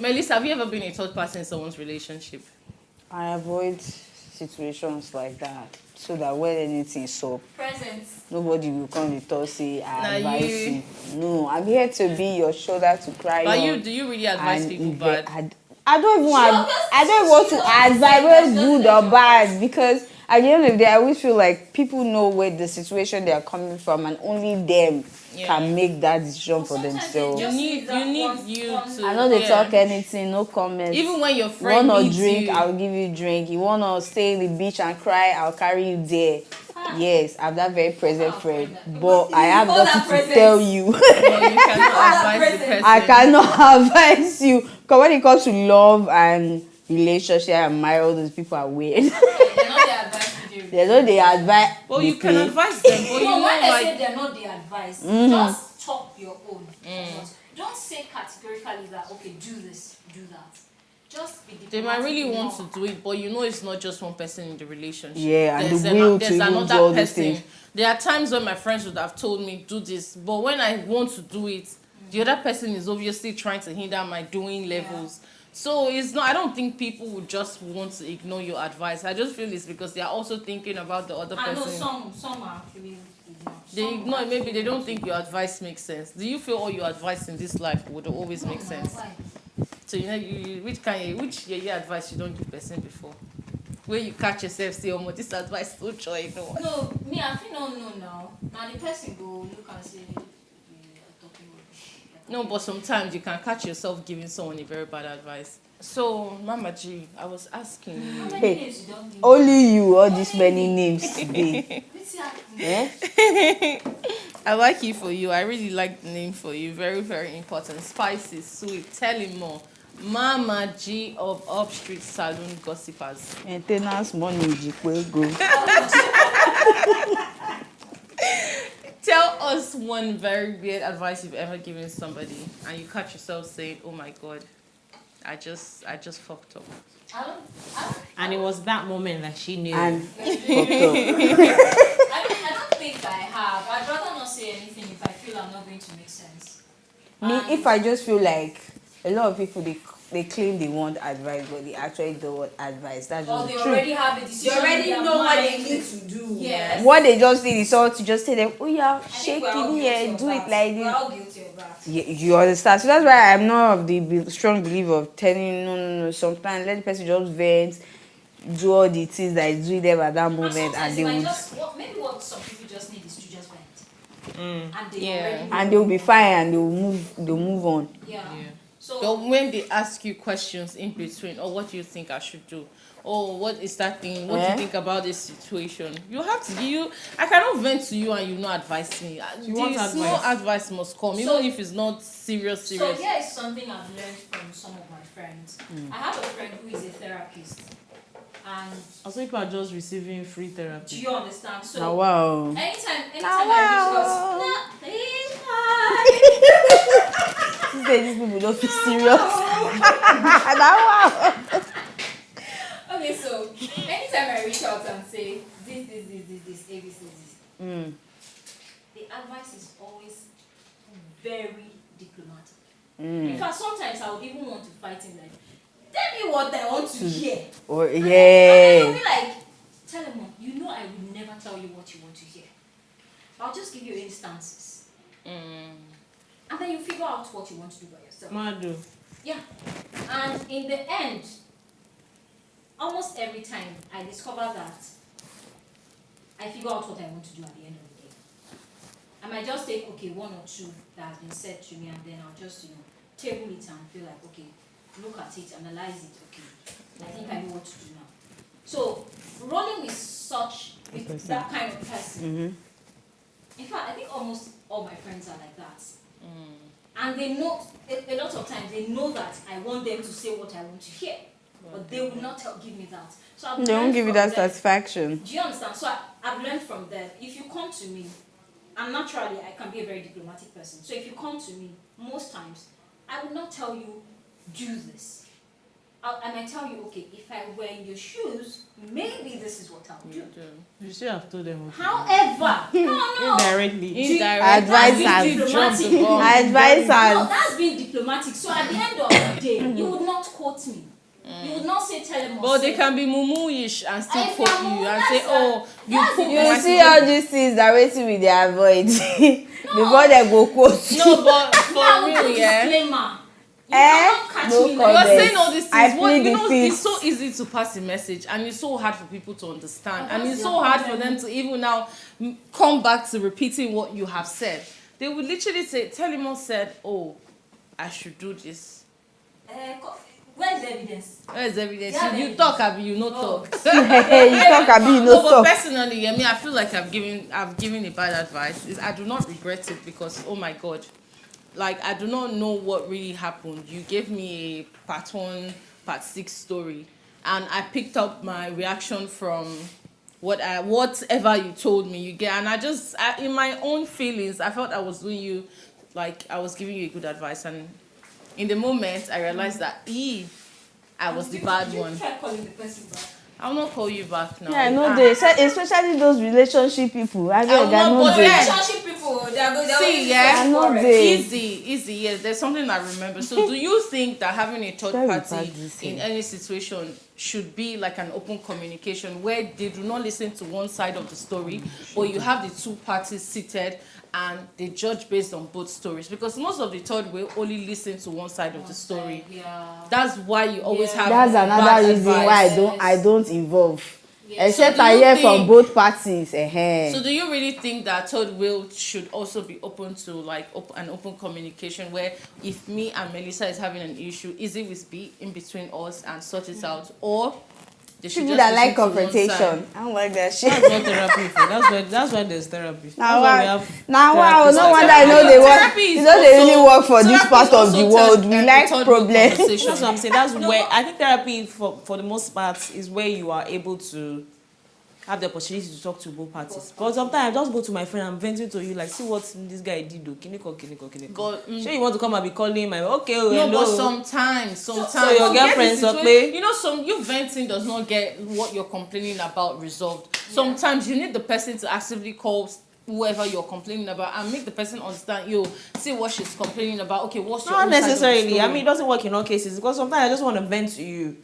Melissa, have you ever been a third person in someone's relationship? I avoid situations like that so that when anything is up, nobody will come and talk, say, I advise you. No, I'm here to be your shoulder to cry But on. do you really advise people bad? I don't even want to advise whether good or bad, because at the end of the day, I always feel like people know where the situation they are coming from, and only them can make that decision for themselves. You need you to. I know they talk anything, no comments. Even when your friend wanna needs drink, you. I'll give you drink. You wanna stay in the beach and cry, I'll carry you there. Yes, I'm that very present friend, but I have nothing to tell you. No, you cannot advise the person. I cannot advise you, because when it comes to love and relationship and marriage, all those people are weird. They're not the advice. Well, you can advise them. But when I say they're not the advice, just talk your own. Don't say categorically that, okay, do this, do that. Just be diplomatic. They might really want to do it, but you know it's not just one person in the relationship. Yeah, and there's another person. There are times when my friends would have told me, do this, but when I want to do it, the other person is obviously trying to hinder my doing levels. So it's not. I don't think people would just want to ignore your advice. I just feel it's because they are also thinking about the other person. I know some are actually they ignore. Maybe they don't think your advice makes sense. Do you feel all your advice in this life would always make sense? So you know, which advice you don't give person before, where you catch yourself say, "Oh, this advice so joy." No, me I feel no now. Now the person go look and say, no, but sometimes you can catch yourself giving someone a very bad advice. So, Mama G, I was asking you. How many names you don't give? Only you, all these many names today. I like it for you. I really like the name for you. Very, very important. Spicy, sweet. Tell him more. Mama G of Upstreet Salon Gossipers. Maintenance money, go. Tell us one very weird advice you've ever given somebody, and you catch yourself saying, "Oh my God, I just fucked up." And it was that moment that she knew. And fucked up. I don't think I have. I'd rather not say anything if I feel I'm not going to make sense. If I just feel like a lot of people they claim they want advice, but they actually don't want advice. That's just they the already have a decision. You already know what they need to do. Yes. What they just need is someone to just tell them, "Oh yeah, shake it here, do it like We're this." all guilty of that. You understand? So that's why I'm not of the strong believer of telling no. Sometimes let the person just vent, do all the things that is doing them at that moment, and they would. Maybe what some people just need is to just vent. And they'll be fine, and they'll move on. Yeah. So But when they ask you questions in between, or what do you think I should do? Oh, what is that thing? What do you think about this situation? You have to I cannot vent to you and you not advise me. Small advice must come, even if it's not serious. So here is something I've learned from some of my friends. I have a friend who is a therapist. And also people are just receiving free therapy. Do you understand? So wow. Anytime I She said these people don't feel serious. Okay, so anytime I reach out and say this, ABC, the advice is always very diplomatic. In fact, sometimes I would even want to fight him like, tell me what I want to hear. Or And then I'll be like, tell him, you know I will never tell you what you want to hear. I'll just give you instances. And then you figure out what you want to do by yourself. Madu. Yeah. And in the end, almost every time I discover that I figure out what I want to do at the end of the day. I might just take, one or two that has been said to me, and then I'll just, table it and feel like, look at it, analyze it, I think I know what to do now. So, rolling with that kind of person, in fact, I think almost all my friends are like that. And they know, a lot of times, they know that I want them to say what I want to hear. But they will not give me that. So they won't give you that satisfaction. Do you understand? So I've learned from them. If you come to me, and naturally I can be a very diplomatic person. So if you come to me, most times, I will not tell you, do this. I might tell you, if I were in your shoes, maybe this is what I'll do. You should have told them. However, no. Indirectly. Advisors. No, that's being diplomatic. So at the end of the day, you would quote me. You would not say tell him. But they can be mumu-ish and still If quote you're you mumu, and that's say, oh, you that's put the You my see all these things that waiting with they avoid before they go quote you. No, but now for we real, do yeah. disclaimer. You Eh? cannot catch No me You like are comment. saying all these I things. What, plead you the know, fifth. it's so easy to pass a message, and it's so hard for people to understand, Oh, and that's it's your so hard for problem. them to even now come back to repeating what you have said. They would literally say, Telemon said, oh, I should do this. Where's the evidence? Where is evidence? You have You evidence. talk, Abi, you no Oh. talk. Hey, you talk abi you No, no but talk. personally, I mean, I feel like I've given a bad advice. I do not regret it because, oh my God, like I do not know what really happened. You gave me a part 1, part 6 story, and I picked up my reaction from whatever you told me. You get, and in my own feelings, I felt I was doing you, like I was giving you a good advice, and in the moment, I realized that I was the bad one. Try calling the person back. I will not call you back now. Yeah, I know they especially those relationship people. I will beg, not I know bother. they. Yeah. Relationship people, they are going. See, yeah. I know they. Easy, yes. There's something I remember. So, do you think that having a third Very party bad this in thing. any situation should be like an open communication where they do not listen to one side of the story, or you have the two parties seated and they judge based on both stories? Because most of the third will only listen to one side of the story. Yeah. That's why you always Yeah. have That's bad another reason why advice. I don't involve. Yeah. Except So do I you hear from think- both parties. So do you really think that third will should also be open to like an open communication where if me and Melissa is having an issue, easy with be in between us and sort it out, or they should People just that like listen to one confrontation. side? I don't like that shit. That's what therapy for. That's why there's therapy. Now, That's why we have wow, therapists. no wonder I know they work. Therapy is You know they really also- work for this therapy part is of also the third- world. We and like third world problems. conversation. That's what I'm saying. That's where I think therapy for the most part is where you are able to have the opportunity to talk to both parties. But sometimes I just go to my friend and venting to you like, see what this guy did do. Kiniko. God, Sure you want to come and be calling my okay, oh, No, hello. but sometimes so your you get girlfriend's the up, situation- babe? you know, you venting does not get what you're complaining about resolved. Sometimes you need the person to actively call whoever you're complaining about and make the person understand, see what she's complaining about. Okay, what's your Not own side of the necessarily. I story? mean, it doesn't work in all cases because sometimes I just want to vent to you.